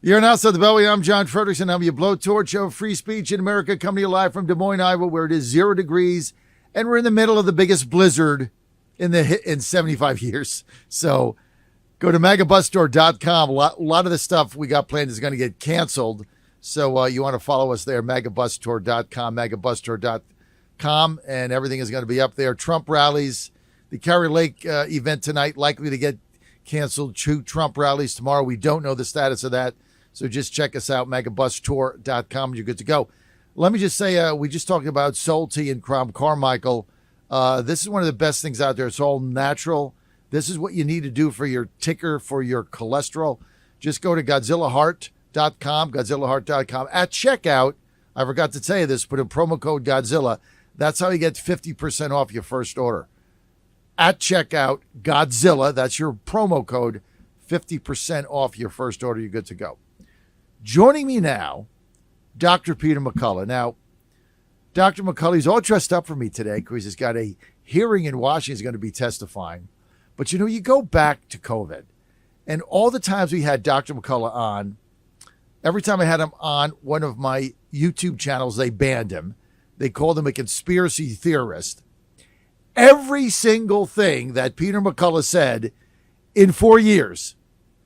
You're an Outside the Beltway. I'm John Fredericks, and I'm your blowtorch of free speech in America, coming to you live from Des Moines, Iowa, where it is 0 degrees, and we're in the middle of the biggest blizzard in 75 years. So go to magabusstore.com. A lot of the stuff we got planned is going to get canceled. So you want to follow us there, magabusstore.com, magabusstore.com, and everything is going to be up there. Trump rallies, the Carrie Lake event tonight, likely to get canceled. Trump rallies tomorrow. We don't know the status of that. So just check us out, magabusstour.com. You're good to go. Let me just say, we just talked about Soul Tea and Crom Carmichael. This is one of the best things out there. It's all natural. This is what you need to do for your ticker, for your cholesterol. Just go to GodzillaHeart.com, GodzillaHeart.com. At checkout, I forgot to tell you this, put in promo code Godzilla. That's how you get 50% off your first order. At checkout, Godzilla, that's your promo code, 50% off your first order. You're good to go. Joining me now, Dr. Peter McCullough. Now, Dr. McCullough, he's all dressed up for me today because he's got a hearing in Washington. He's going to be testifying. But, you go back to COVID, and all the times we had Dr. McCullough on, every time I had him on one of my YouTube channels, they banned him. They called him a conspiracy theorist. Every single thing that Peter McCullough said in 4 years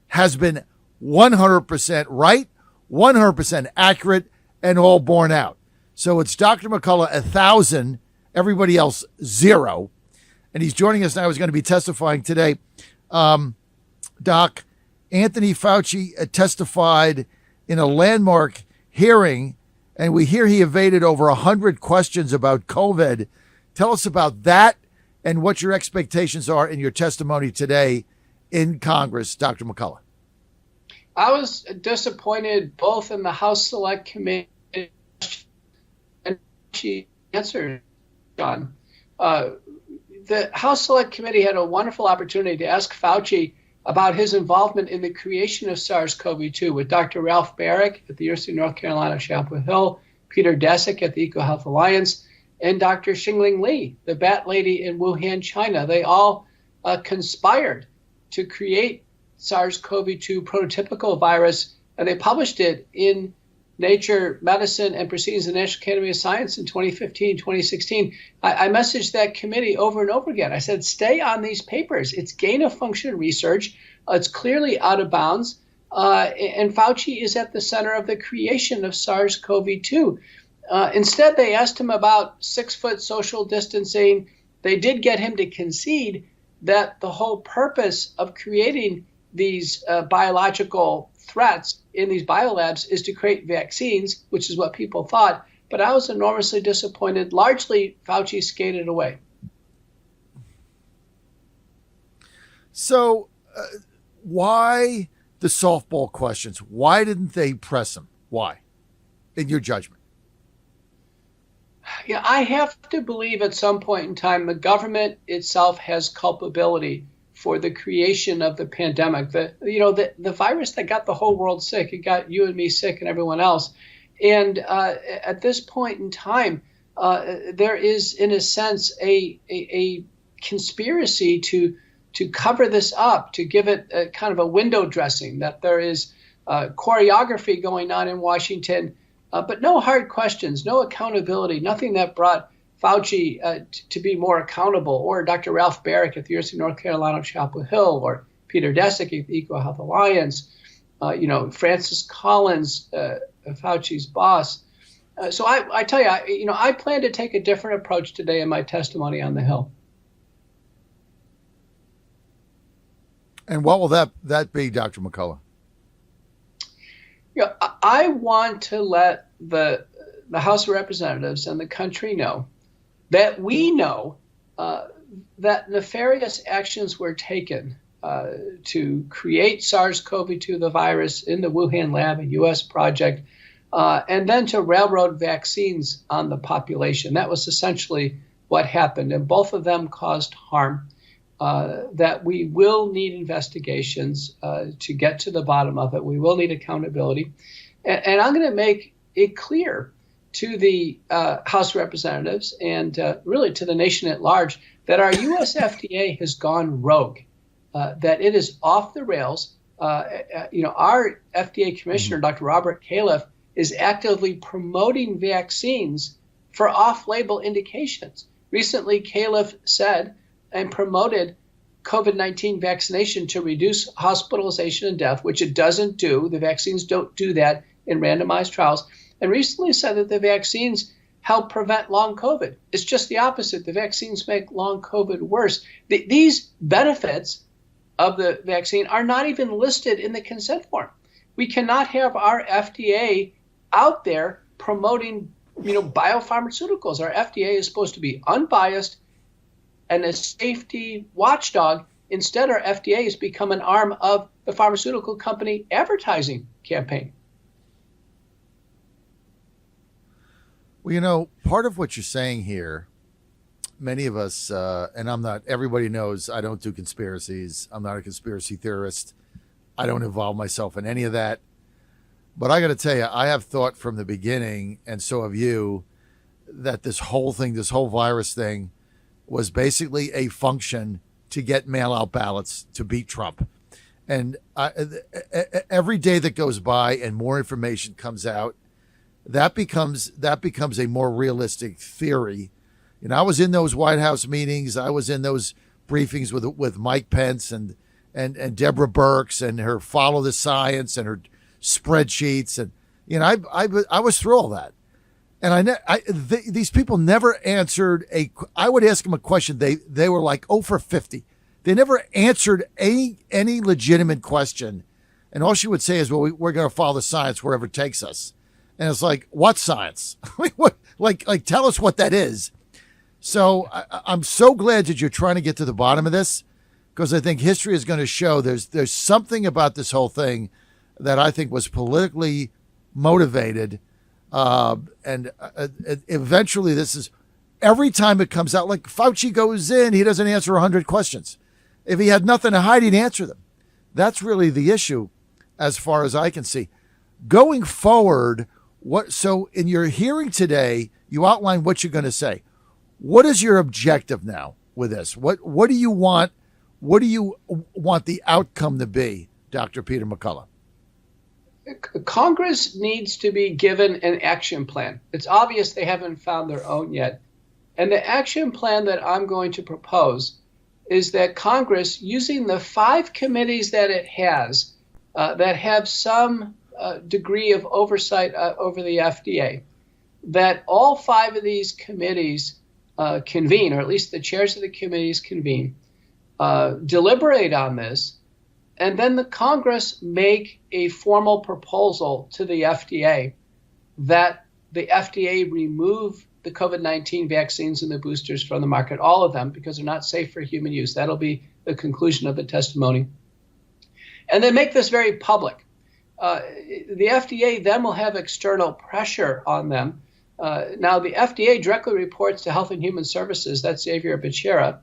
has been 100% right, 100% accurate, and all borne out. So it's Dr. McCullough 1,000, everybody else 0. And he's joining us now. He's going to be testifying today. Doc, Anthony Fauci testified in a landmark hearing, and we hear he evaded over 100 questions about COVID. Tell us about that and what your expectations are in your testimony today in Congress, Dr. McCullough. I was disappointed both in the House Select Committee and she answered, John. The House Select Committee had a wonderful opportunity to ask Fauci about his involvement in the creation of SARS-CoV-2 with Dr. Ralph Barrick at the University of North Carolina, Chapel Hill, Peter Daszak at the EcoHealth Alliance, and Dr. Xingling Li, the bat lady in Wuhan, China. They all conspired to create SARS-CoV-2 prototypical virus, and they published it in Nature Medicine and Proceedings of the National Academy of Science in 2015, 2016. I messaged that committee over and over again. I said, stay on these papers. It's gain-of-function research. It's clearly out of bounds. And Fauci is at the center of the creation of SARS-CoV-2. Instead, they asked him about 6-foot social distancing. They did get him to concede that the whole purpose of creating these biological threats in these biolabs is to create vaccines, which is what people thought. But I was enormously disappointed. Largely, Fauci skated away. So why the softball questions? Why didn't they press him? Why, in your judgment? Yeah, I have to believe at some point in time the government itself has culpability for the creation of the pandemic. The virus that got the whole world sick, it got you and me sick and everyone else. And at this point in time, there is, in a sense, a conspiracy to cover this up, to give it a kind of a window dressing, that there is choreography going on in Washington, but no hard questions, no accountability, nothing that brought Fauci to be more accountable, or Dr. Ralph Barrick at the University of North Carolina, Chapel Hill, or Peter Daszak at the EcoHealth Alliance, Francis Collins, Fauci's boss. So I tell you, I plan to take a different approach today in my testimony on the Hill. And what will that be, Dr. McCullough? I want to let the House of Representatives and the country know that we know that nefarious actions were taken to create SARS-CoV-2, the virus, in the Wuhan lab, a U.S. project, and then to railroad vaccines on the population. That was essentially what happened, and both of them caused harm. That we will need investigations to get to the bottom of it. We will need accountability. And I'm going to make it clear to the House of Representatives and really to the nation at large that our U.S. FDA has gone rogue, that it is off the rails, Our FDA commissioner, Dr. Robert Califf, is actively promoting vaccines for off-label indications. Recently, Califf said and promoted COVID-19 vaccination to reduce hospitalization and death, which it doesn't do. The vaccines don't do that in randomized trials. And recently said that the vaccines help prevent long COVID. It's just the opposite. The vaccines make long COVID worse. These benefits of the vaccine are not even listed in the consent form. We cannot have our FDA out there promoting, biopharmaceuticals. Our FDA is supposed to be unbiased and a safety watchdog. Instead, our FDA has become an arm of the pharmaceutical company advertising campaign. Well, part of what you're saying here, many of us, and everybody knows I don't do conspiracies. I'm not a conspiracy theorist. I don't involve myself in any of that. But I got to tell you, I have thought from the beginning, and so have you, that this whole virus thing was basically a function to get mail-out ballots to beat Trump. And every day that goes by and more information comes out, that becomes a more realistic theory. I was in those White House meetings. I was in those briefings with Mike Pence and Deborah Birx and her Follow the Science and her spreadsheets. And, I was through all that. And these people never answered I would ask them a question. They were like 0 for 50. They never answered any legitimate question. And all she would say is, well, we're going to follow the science wherever it takes us. And it's like, what science? like, tell us what that is. So I'm so glad that you're trying to get to the bottom of this, because I think history is going to show there's something about this whole thing that I think was politically motivated. And eventually this is, every time it comes out, like Fauci goes in, he doesn't answer 100 questions. If he had nothing to hide, he'd answer them. That's really the issue as far as I can see. Going forward, so in your hearing today, you outline what you're going to say. What is your objective now with this? What do you want? What do you want the outcome to be, Dr. Peter McCullough? Congress needs to be given an action plan. It's obvious they haven't found their own yet. And the action plan that I'm going to propose is that Congress, using the 5 committees that it has that have some degree of oversight over the FDA, that all 5 of these committees convene, or at least the chairs of the committees convene, deliberate on this, and then the Congress make a formal proposal to the FDA that the FDA remove the COVID-19 vaccines and the boosters from the market, all of them, because they're not safe for human use. That'll be the conclusion of the testimony. And then make this very public. The FDA then will have external pressure on them. Now, the FDA directly reports to Health and Human Services, that's Xavier Becerra.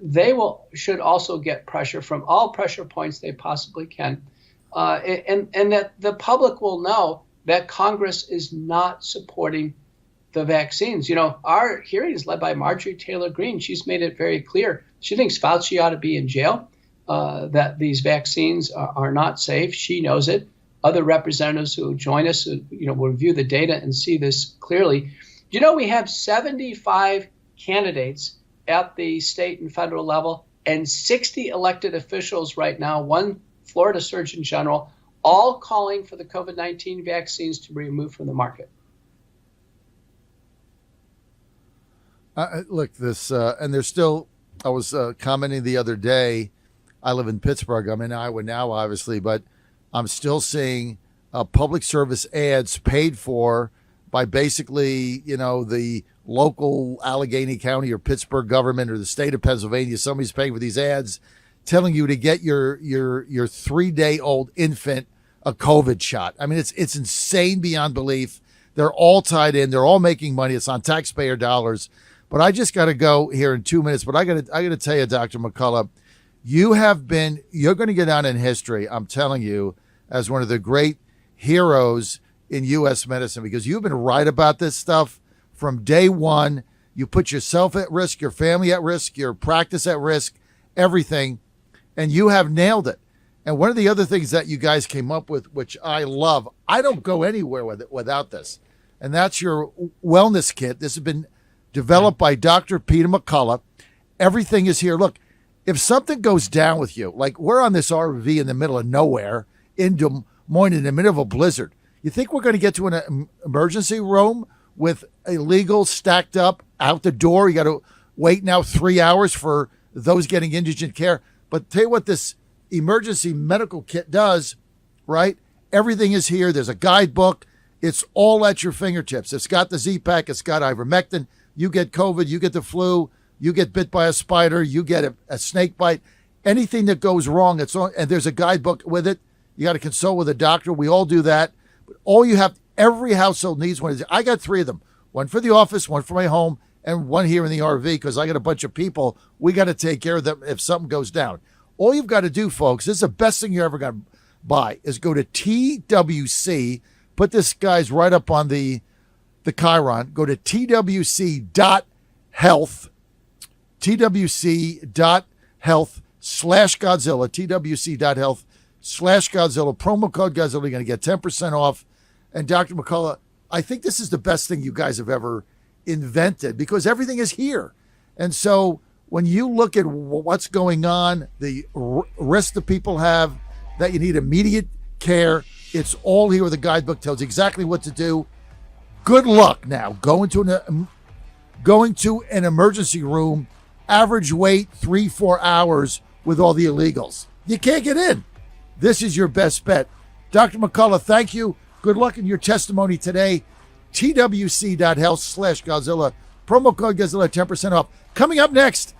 They should also get pressure from all pressure points they possibly can. And that the public will know that Congress is not supporting the vaccines. Our hearing is led by Marjorie Taylor Greene. She's made it very clear. She thinks Fauci ought to be in jail, that these vaccines are not safe. She knows it. Other representatives who join us, will review the data and see this clearly. We have 75 candidates at the state and federal level and 60 elected officials right now, 1 Florida Surgeon General, all calling for the COVID-19 vaccines to be removed from the market. Look, and there's still, I was commenting the other day, I live in Pittsburgh. I'm in Iowa now, obviously, but I'm still seeing public service ads paid for by basically, the local Allegheny County or Pittsburgh government or the state of Pennsylvania. Somebody's paying for these ads telling you to get your 3-day-old infant a COVID shot. I mean, it's insane beyond belief. They're all tied in. They're all making money. It's on taxpayer dollars. But I just got to go here in 2 minutes. But I got to tell you, Dr. McCullough, you're going to get down in history, I'm telling you, as one of the great heroes in U.S. medicine, because you've been right about this stuff from day one. You put yourself at risk, your family at risk, your practice at risk, everything, and you have nailed it. And one of the other things that you guys came up with, which I love, I don't go anywhere with it without this, and that's your wellness kit. This has been developed by Dr. Peter McCullough. Everything is here. Look, if something goes down with you, like we're on this RV in the middle of nowhere in Des Moines in the middle of a blizzard, you think we're going to get to an emergency room with illegals stacked up out the door? You got to wait now 3 hours for those getting indigent care. But tell you what this emergency medical kit does, right? Everything is here. There's a guidebook. It's all at your fingertips. It's got the Z-Pack. It's got ivermectin. You get COVID. You get the flu. You get bit by a spider. You get a snake bite. Anything that goes wrong, it's on, and there's a guidebook with it. You got to consult with a doctor. We all do that. But all you have, every household needs one. I got 3 of them. One for the office, one for my home, and one here in the RV because I got a bunch of people. We got to take care of them if something goes down. All you've got to do, folks, this is the best thing you're ever going to buy, is go to TWC. Put this, guys, right up on the Chiron. Go to twc.health, twc.health/Godzilla, twc.health/Godzilla. Promo code Godzilla. You're going to get 10% off. And Dr. McCullough, I think this is the best thing you guys have ever invented because everything is here. And so when you look at what's going on, the risks that people have, that you need immediate care, it's all here with a guidebook, tells you exactly what to do. Good luck now going to an emergency room, average wait 3-4 hours with all the illegals. You can't get in. This is your best bet. Dr. McCullough, thank you. Good luck in your testimony today. twc.health/Godzilla. Promo code Godzilla, 10% off. Coming up next,